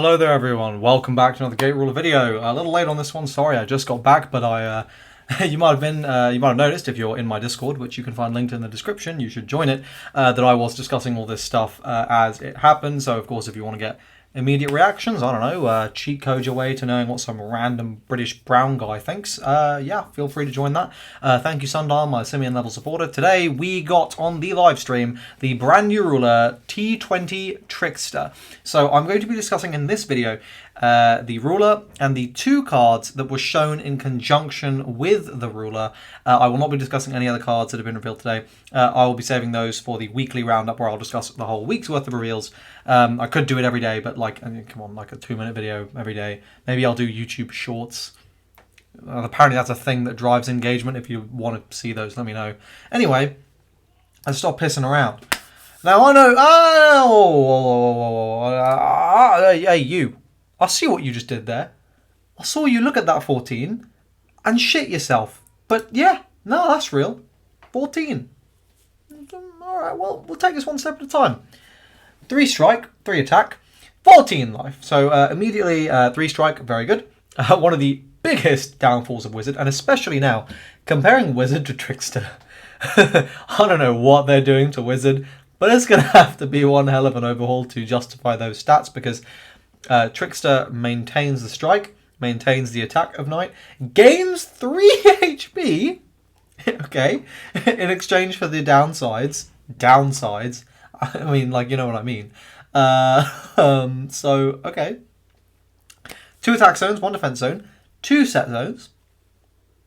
Hello there everyone, welcome back to another Gate Ruler video. A little late on this one, sorry, I just got back, but you might have noticed if you're in my Discord, which you can find linked in the description, you should join it, that I was discussing all this stuff as it happened. So of course if you want to get immediate reactions, I don't know, cheat code your way to knowing what some random British brown guy thinks, yeah, feel free to join that. Thank you Sundial, my Simian level supporter. Today we got on the live stream the brand new ruler T-20 Trickster. So I'm going to be discussing in this video the ruler and the two cards that were shown in conjunction with the ruler. I will not be discussing any other cards that have been revealed today. I will be saving those for the weekly roundup where I'll discuss the whole week's worth of reveals. I could do it every day, but like, I mean, come on, like a 2-minute video every day. Maybe I'll do YouTube shorts. Apparently that's a thing that drives engagement. If you want to see those, let me know. Anyway, let's stop pissing around. Now I know, hey you, I see what you just did there. I saw you look at that 14 and shit yourself. But yeah, no, that's real. 14. Alright, well, we'll take this one step at a time. 3 strike, 3 attack, 14 life. So immediately 3 strike, very good. One of the biggest downfalls of Wizard, and especially now, comparing Wizard to Trickster. I don't know what they're doing to Wizard, but it's going to have to be one hell of an overhaul to justify those stats, because Trickster maintains the strike, maintains the attack of Knight, gains 3 HP, okay, in exchange for the downsides. I mean, like, you know what I mean. So, okay. 2 attack zones, 1 defense zone, 2 set zones.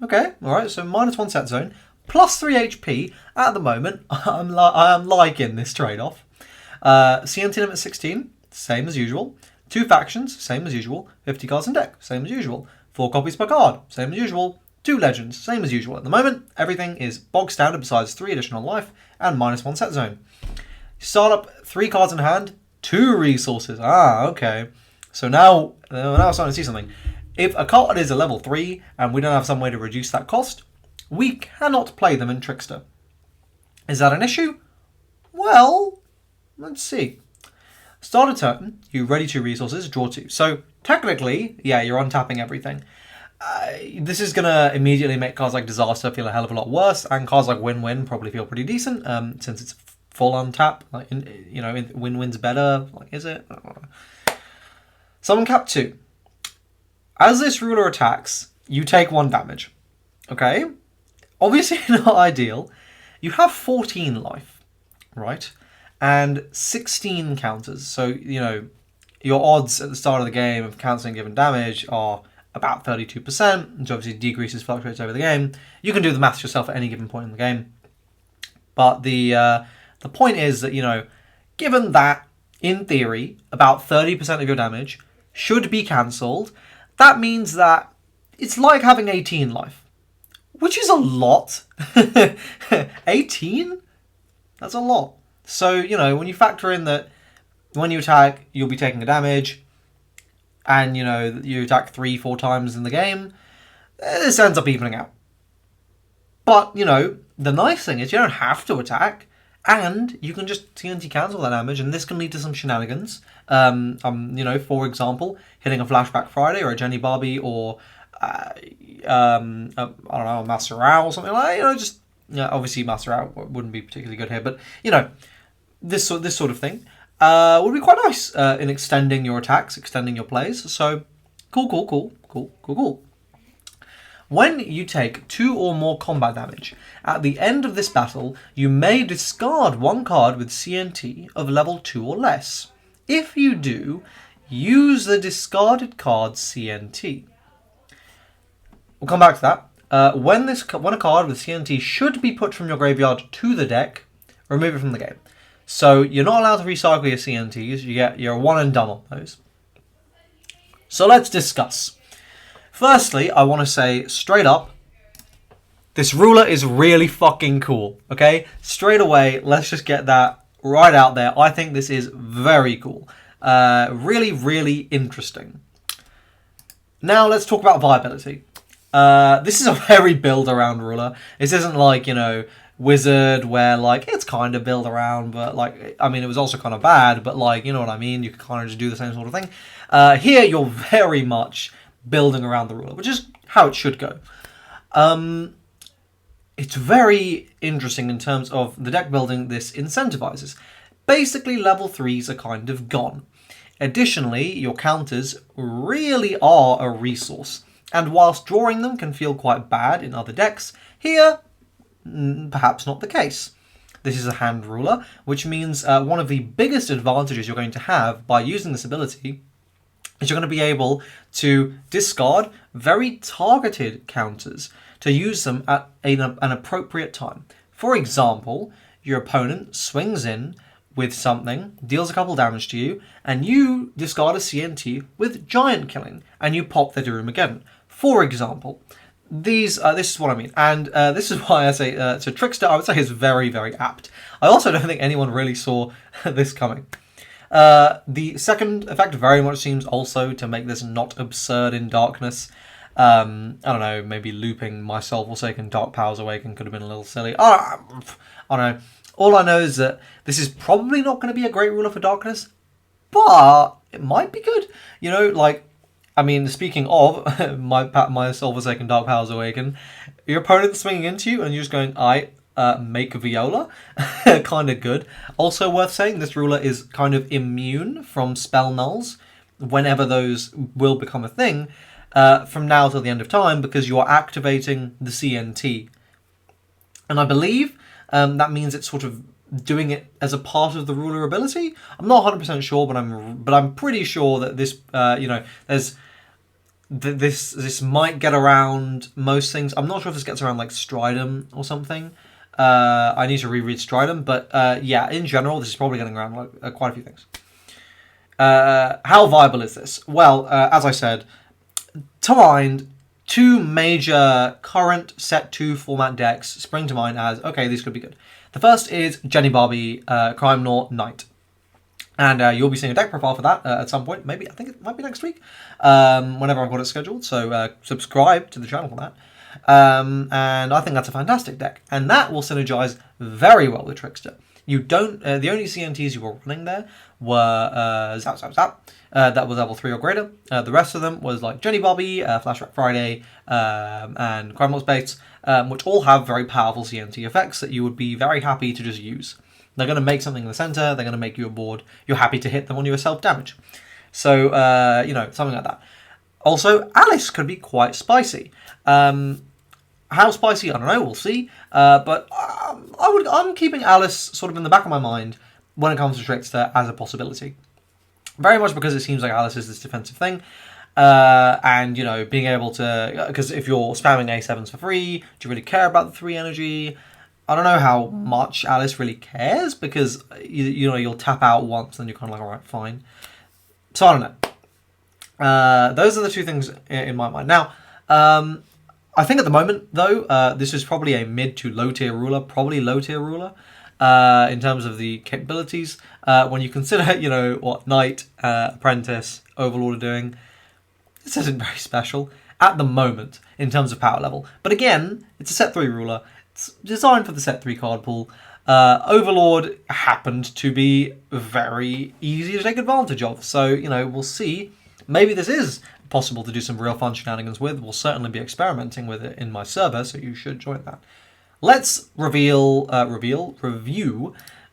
Okay, alright, so -1 set zone, plus 3 HP. At the moment, I am liking this trade-off. CNT limit 16, same as usual. 2 factions, same as usual. 50 cards in deck, same as usual. 4 copies per card, same as usual. 2 legends, same as usual. At the moment, everything is bog standard besides 3 additional life and -1 set zone. Start up 3 cards in hand, 2 resources. Ah, okay. So now I'm starting to see something. If a card is a level 3 and we don't have some way to reduce that cost, we cannot play them in Trickster. Is that an issue? Well, let's see. Start a turn, you ready 2 resources, draw 2. So technically, yeah, you're untapping everything. This is going to immediately make cards like Disaster feel a hell of a lot worse, and cards like Win-Win probably feel pretty decent, since it's full untap. Like, Win-Win's better. Like, is it? I don't know. Summon cap 2. As this ruler attacks, you take 1 damage. Okay? Obviously not ideal. You have 14 life, right? And 16 counters. So, you know, your odds at the start of the game of cancelling given damage are about 32%, which obviously decreases, fluctuates over the game. You can do the maths yourself at any given point in the game. But the point is that, you know, given that, in theory, about 30% of your damage should be cancelled, that means that it's like having 18 life, which is a lot. 18? That's a lot. So, you know, when you factor in that when you attack, you'll be taking a damage, and, you know, you attack 3-4 times in the game, this ends up evening out. But, you know, the nice thing is you don't have to attack, and you can just TNT cancel that damage, and this can lead to some shenanigans. You know, for example, hitting a Flashback Friday or a Jenny Barbie or, I don't know, a Master Rao or something like that. You know, just, obviously Master Rao wouldn't be particularly good here, but, you know, this sort of thing would be quite nice in extending your attacks, extending your plays. So, cool. When you take 2 or more combat damage, at the end of this battle, you may discard 1 card with CNT of level 2 or less. If you do, use the discarded card's CNT. We'll come back to that. When a card with CNT should be put from your graveyard to the deck, remove it from the game. So you're not allowed to recycle your CNTs. You're one and done on those. So let's discuss. Firstly, I want to say straight up, this ruler is really fucking cool, okay? Straight away, let's just get that right out there. I think this is very cool. Really, really interesting. Now, let's talk about viability. This is a very build-around ruler. This isn't like, you know, Wizard, where, like, it's kind of build around, but, like, I mean, it was also kind of bad, but, like, you know what I mean? You could kind of just do the same sort of thing. Here, you're very much building around the ruler, which is how it should go. It's very interesting in terms of the deck building this incentivizes. Basically, level 3s are kind of gone. Additionally, your counters really are a resource, and whilst drawing them can feel quite bad in other decks, here, perhaps not the case. This is a hand ruler, which means one of the biggest advantages you're going to have by using this ability is you're going to be able to discard very targeted counters to use them at an appropriate time. For example, your opponent swings in with something, deals a couple damage to you, and you discard a CNT with giant killing, and you pop the room again. For example, this is what I mean, and this is why I say so Trickster, I would say, is very, very apt. I also don't think anyone really saw this coming. The second effect very much seems also to make this not absurd in darkness. I don't know, maybe looping My Soul-Forsaken Dark Powers Awaken could have been a little silly. I don't know. All I know is that this is probably not going to be a great ruler for darkness, but it might be good. You know, like, I mean, speaking of My Soul-Forsaken Dark Powers Awaken, your opponent's swinging into you and you're just going, make Viola. Kind of good. Also worth saying, this ruler is kind of immune from spell nulls whenever those will become a thing from now till the end of time, because you are activating the CNT. And I believe that means it's sort of doing it as a part of the ruler ability. I'm not 100% sure, but I'm pretty sure that this there's this might get around most things. I'm not sure if this gets around like Stridum or something. I need to reread Stridum, but yeah, in general, this is probably getting around like, quite a few things. How viable is this? Well, as I said, to mind, two major current set 2 format decks spring to mind as, okay, these could be good. The first is Jenny Barbie Crime Law Knight. And you'll be seeing a deck profile for that at some point. Maybe, I think it might be next week, whenever I've got it scheduled. So subscribe to the channel for that. And I think that's a fantastic deck. And that will synergize very well with Trickster. You don't. The only CNTs you were running there were Zap Zap Zap. That was level 3 or greater. The rest of them was like Jenny Bobby, Flashback Friday, and Crime Law Baits, which all have very powerful CNT effects that you would be very happy to just use. They're going to make something in the center. They're going to make you a board. You're happy to hit them on your self-damage. So, something like that. Also, Alice could be quite spicy. How spicy, I don't know, we'll see. But I'm keeping Alice sort of in the back of my mind when it comes to Trickster as a possibility. Very much because it seems like Alice is this defensive thing. And, being able to... Because if you're spamming A7s for free, do you really care about the 3 energy? I don't know how much Alice really cares, because, you'll tap out once and you're kind of like, alright, fine. So, I don't know. Those are the two things in my mind. Now, I think at the moment, though, this is probably a mid to low tier ruler, probably low tier ruler, in terms of the capabilities. When you consider, what Knight, Apprentice, Overlord are doing, this isn't very special at the moment in terms of power level. But again, it's a set 3 ruler. It's designed for the set 3 card pool. Overlord happened to be very easy to take advantage of. So, we'll see. Maybe this is possible to do some real fun shenanigans with. We'll certainly be experimenting with it in my server, so you should join that. Let's review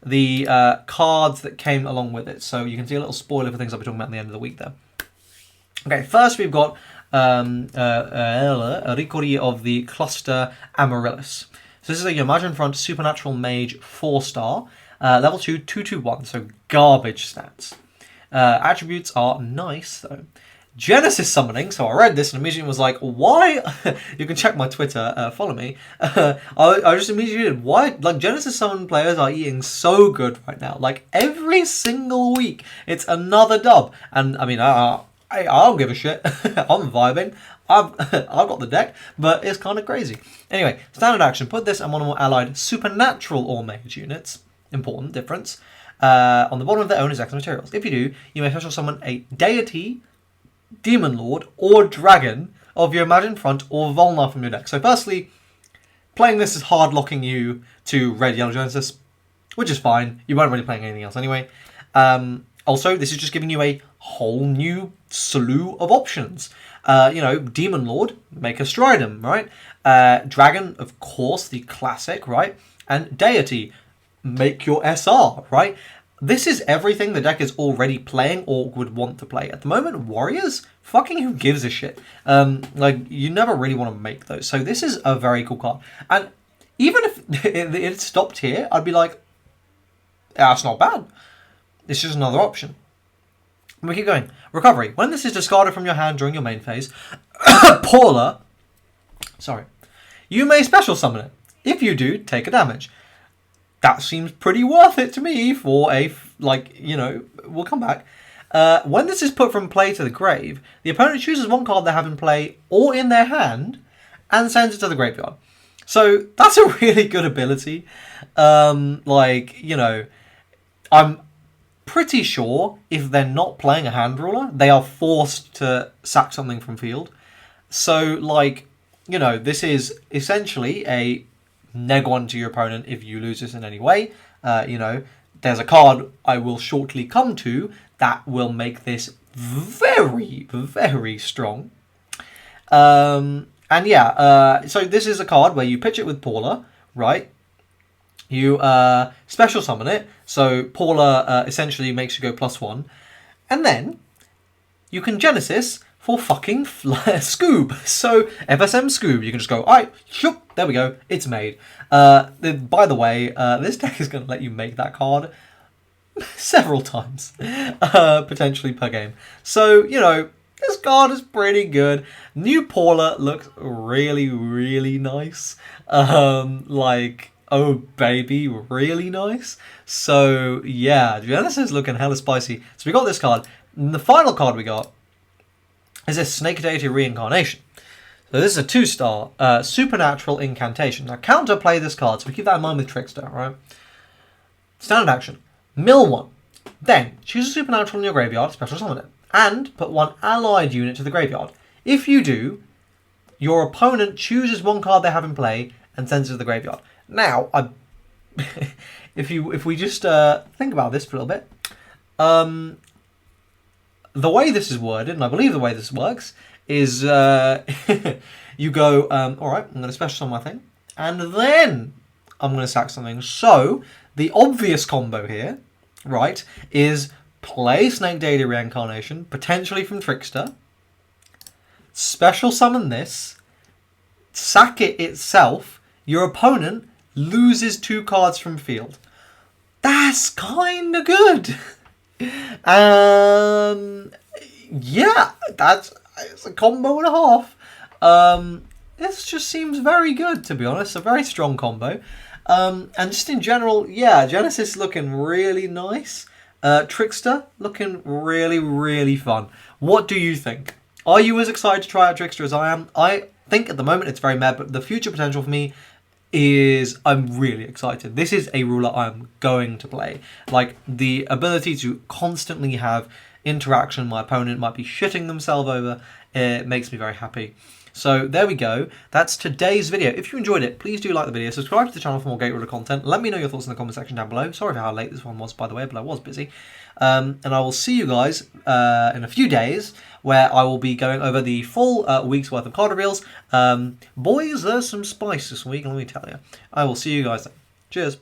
the cards that came along with it. So you can see a little spoiler for things I'll be talking about at the end of the week there. Okay, first we've got Ricori of the Cluster Amaryllis. So this is a Imagine Front Supernatural Mage 4-star, level 2, 2/1, so garbage stats. Attributes are nice, though. Genesis Summoning, so I read this and immediately was like, why? You can check my Twitter, follow me. I just immediately did, why? Like, Genesis Summon players are eating so good right now. Like, every single week, it's another dub. And, I mean, I don't give a shit. I'm vibing. I've got the deck, but it's kind of crazy. Anyway, standard action. Put this on one of more allied supernatural or mage units. Important difference. On the bottom of their owner's X materials. If you do, you may special summon a deity, demon lord, or dragon of your Imagine Front or Volnar from your deck. So firstly, playing this is hard locking you to red, yellow Genesis, which is fine. You weren't really playing anything else anyway. Also, this is just giving you a whole new slew of options. You know, Demon Lord, make a Stridum, right? Dragon, of course, the classic, right? And Deity, make your SR, right? This is everything the deck is already playing or would want to play. At the moment, Warriors, fucking who gives a shit? Like, you never really want to make those. So this is a very cool card. And even if it stopped here, I'd be like, that's not bad. It's just another option. We keep going. Recovery. When this is discarded from your hand during your main phase, Paula, you may special summon it. If you do, take a damage. That seems pretty worth it to me for a, like, you know, we'll come back. When this is put from play to the grave, the opponent chooses one card they have in play or in their hand and sends it to the graveyard. So that's a really good ability. Like, you know, I'm pretty sure if they're not playing a hand ruler, they are forced to sack something from field. So, like, you know, this is essentially a neg one to your opponent if you lose this in any way. You know, there's a card I will shortly come to that will make this very, very strong. And yeah, so this is a card where you pitch it with Paula, right? You special summon it, so Paula essentially makes you go +1, and then you can Genesis for fucking Scoob. So FSM Scoob, you can just go, alright, shoop, there we go, it's made. By the way, this deck is going to let you make that card several times, potentially per game. So, you know, this card is pretty good. New Paula looks really, really nice. Like, oh baby, really nice. So, yeah, Genesis is looking hella spicy. So we got this card. And the final card we got is this Snake Deity Reincarnation. So this is a 2-star supernatural incantation. Now counterplay this card, so we keep that in mind with Trickster, right? Standard action. Mill 1. Then choose a supernatural in your graveyard, special summon it, and put one allied unit to the graveyard. If you do, your opponent chooses one card they have in play and sends it to the graveyard. Now, if we just think about this for a little bit, the way this is worded, and I believe the way this works, is you go, alright, I'm going to special summon my thing, and then I'm going to sack something. So, the obvious combo here, right, is play Snake Deity Reincarnation, potentially from Trickster, special summon this, sack it itself, your opponent loses 2 cards from field. That's kind of good. Yeah, it's a combo and a half. This just seems very good, to be honest. A very strong combo. And just in general, yeah, Genesis looking really nice. Trickster looking really, really fun. What do you think? Are you as excited to try out Trickster as I am? I think at the moment it's very mad, but the future potential for me is I'm really excited. This is a ruler I'm going to play. Like, the ability to constantly have interaction my opponent might be shitting themselves over, it makes me very happy. So there we go. That's today's video. If you enjoyed it, please do like the video, subscribe to the channel for more Gate Ruler content. Let me know your thoughts in the comment section down below. Sorry for how late this one was, by the way, but I was busy. And I will see you guys in a few days, where I will be going over the full week's worth of card reveals. Boys, there's some spice this week, let me tell you. I will see you guys then. Cheers.